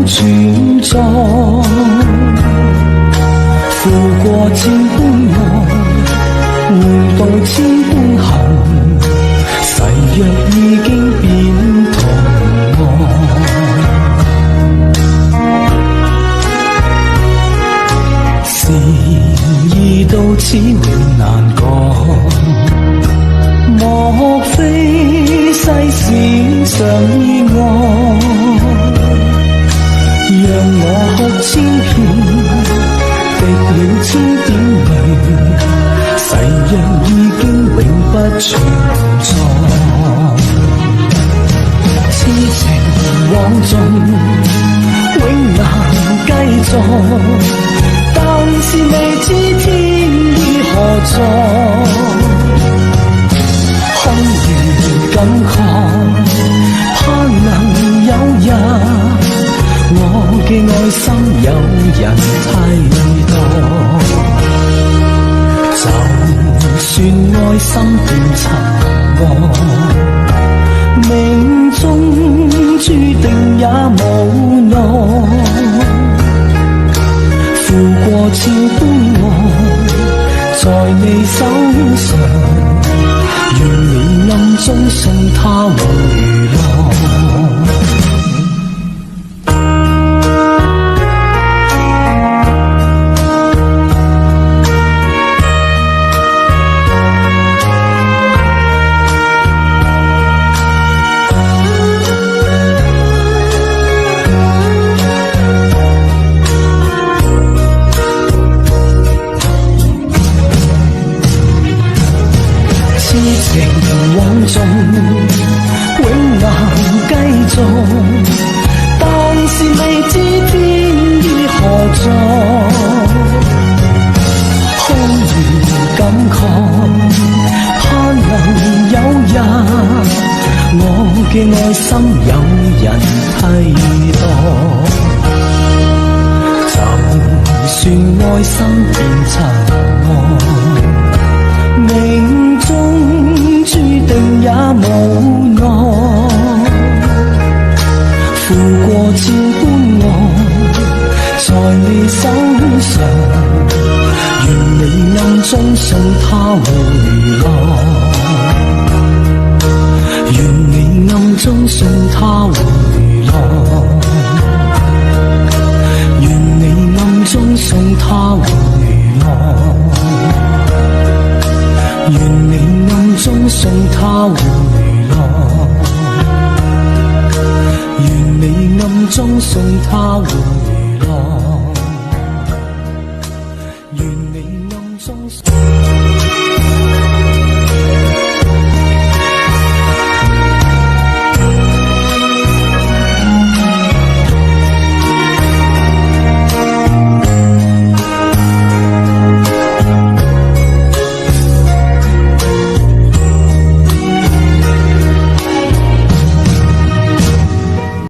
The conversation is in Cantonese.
存在，負過千般愛，換到千般恨，誓約已經變童話，事已到此永難講，莫非世事常意外，讓我哭千遍，滴了千點淚，誓約已經永不存在。痴情枉盡，永難繼續，但是未知天意何在，空餘感慨，盼能有日我嘅愛心有人替代，就算愛心變塵埃，命中注定也無奈，負過千般愛，在你手上，願你暗中送他回來。枉盡永難繼續，但是未知天意何在，空餘感慨，盼能有日我嘅愛心有人替代，就算愛心變塵埃，命中注定也無奈，負過千般愛，在你手上，願你暗中送他回來，願你暗中送他回來，願你暗中送他回來，願你暗中送他回來，願你暗中送他回來。